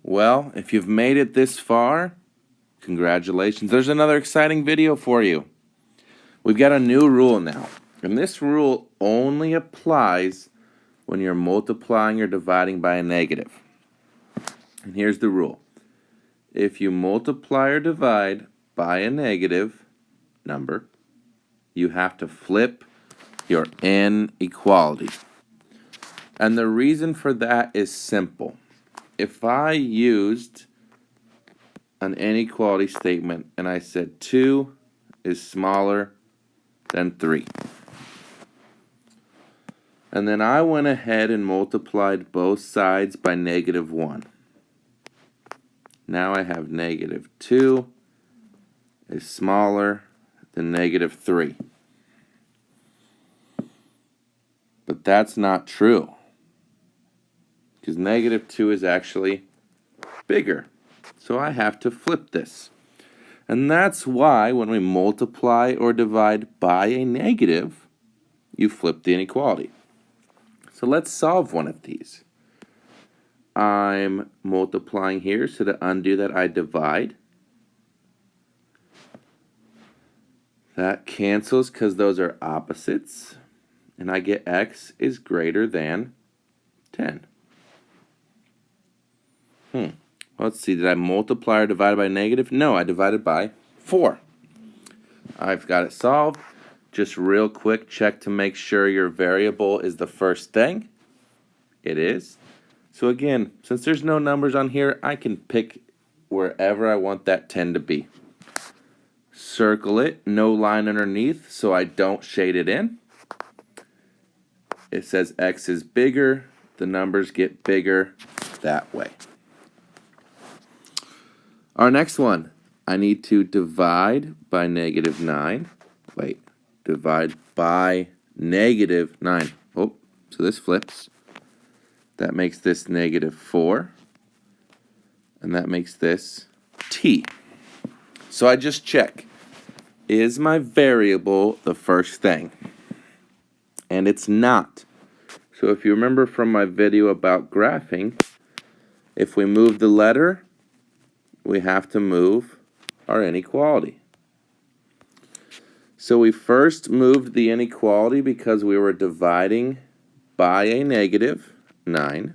Well, if you've made it this far, congratulations. There's another exciting video for you. We've got a new rule now, and this rule only applies when you're multiplying or dividing by a negative. And here's the rule. If you multiply or divide by a negative number, you have to flip your inequality. And the reason for that is simple. If I used an inequality statement and I said 2 is smaller than 3, and then I went ahead and multiplied both sides by -1. Now I have -2 is smaller than -3. But that's not true, because -2 is actually bigger. So I have to flip this. And that's why when we multiply or divide by a negative, you flip the inequality. So let's solve one of these. I'm multiplying here, so to undo that I divide. That cancels because those are opposites. And I get x is greater than 10. Let's see, did I multiply or divide by negative? No, I divided by 4. I've got it solved. Just real quick, check to make sure your variable is the first thing. It is. So again, since there's no numbers on here, I can pick wherever I want that 10 to be. Circle it, no line underneath, so I don't shade it in. It says x is bigger, the numbers get bigger that way. Our next one, I need to divide by -9. Divide by -9. Oh, so this flips. That makes this -4. And that makes this t. So I just check. Is my variable the first thing? And it's not. So if you remember from my video about graphing, if we move the letter, we have to move our inequality. So we first moved the inequality because we were dividing by a -9.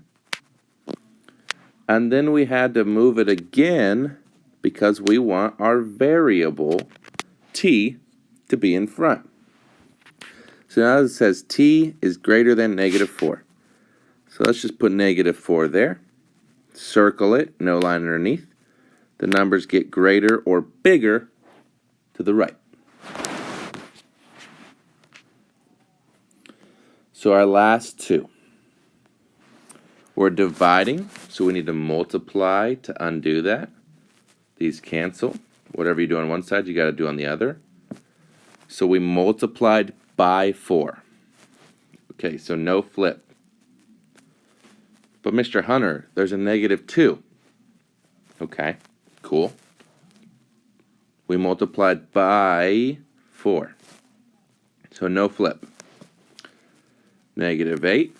And then we had to move it again because we want our variable t to be in front. So now it says t is greater than -4. So let's just put -4 there. Circle it, no line underneath. The numbers get greater or bigger to the right. So our last two. We're dividing, so we need to multiply to undo that. These cancel. Whatever you do on one side, you got to do on the other. So we multiplied by 4. Okay, so no flip. But Mr. Hunter, there's a -2. Okay, cool. We multiplied by 4. So no flip. -8.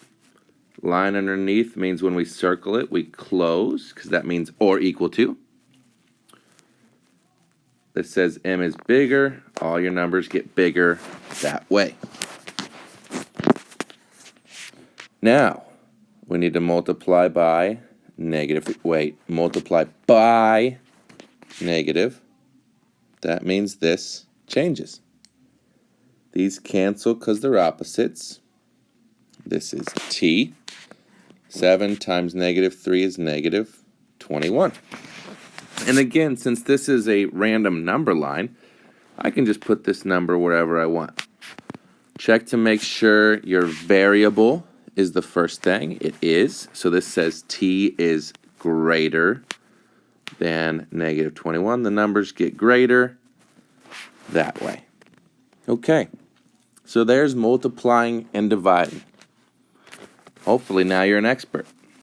Line underneath means when we circle it, we close, because that means or equal to. It says m is bigger. All your numbers get bigger that way. Now, we need to multiply by multiply by negative. That means this changes. These cancel because they're opposites. This is t. 7 times -3 is -21. And again, since this is a random number line, I can just put this number wherever I want. Check to make sure your variable is the first thing. It is. So this says t is greater than -21. The numbers get greater that way. Okay. So there's multiplying and dividing. Hopefully now you're an expert.